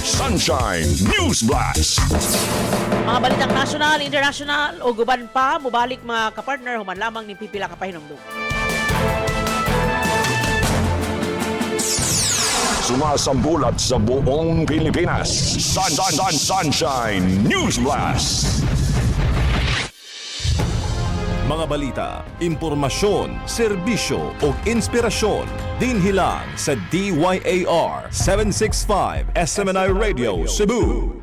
Sunshine News Blast. Mga balitang national, international o guban pa, mubalik mga kapartner, human lamang ni pipila ka pahinumdum. Sumasambulat sa buong Pilipinas. Sunshine News Blast. Mga balita, impormasyon, serbisyo o inspirasyon dinhi lang sa DYAR 765 SMNI Radio Cebu.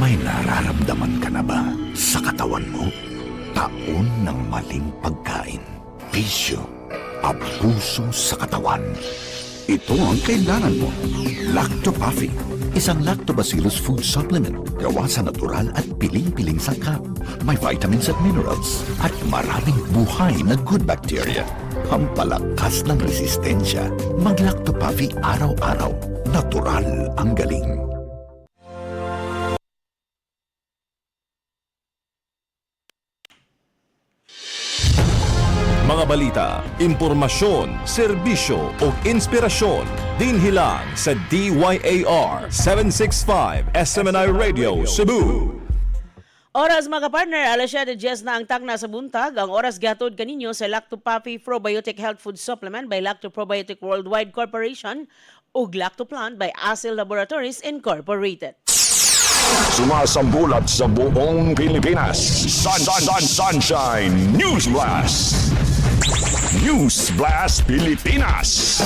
May nararamdaman ka na ba sa katawan mo? Taon ng maling pagkain, bisyo, abuso sa katawan. Ito ang kailangan mo. Lactopuffy, isang lactobacillus food supplement gawa sa natural at piling-piling sangkap. May vitamins at minerals at maraming buhay na good bacteria. Pampalakas ng resistensya. Mag-Lactopuffy araw-araw. Natural ang galing. Mga balita, impormasyon, serbisyo o inspirasyon dinhi lang sa DYAR 765 SMNI Radio Cebu. Oras mga partner, alas 7:10 na ang tagna sa buntag. Ang oras gatod kaninyo sa Lactopuffy Probiotic Health Food Supplement by Lactoprobiotic Worldwide Corporation ug Lactoplant by Acil Laboratories Incorporated. Sumasambulat sa buong Pilipinas. Sunshine News Blast. News Blast Pilipinas.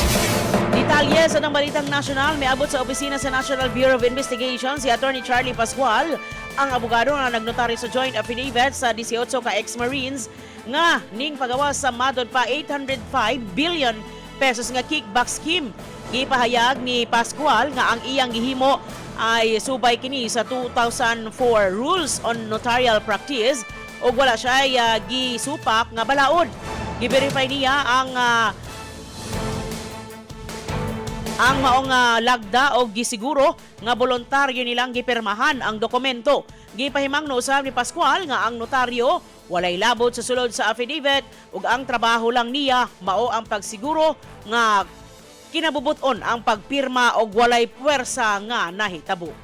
Detalye sa ng balitang nasyonal, may abot sa opisina sa National Bureau of Investigation si Attorney Charlie Pascual, ang abogado na nagnotaryo sa joint affidavit sa 18 ka ex-Marines nga ning pagawas sa madod pa 805 billion pesos nga kickback scheme. Gipahayag ni Pascual nga ang iyang gihimo ay subay kini sa 2004 Rules on Notarial Practice o wala siya gisupak nga balaod. Giverify niya ang maong lagda o gisiguro nga voluntaryo nilang gipirmahan ang dokumento. Gipahimangno usab ni Pascual nga ang notaryo walay labot sa sulod sa affidavit ug ang trabaho lang niya mao ang pagsiguro nga kinabubuton ang pagpirma og walay puwersa nga nahitabo.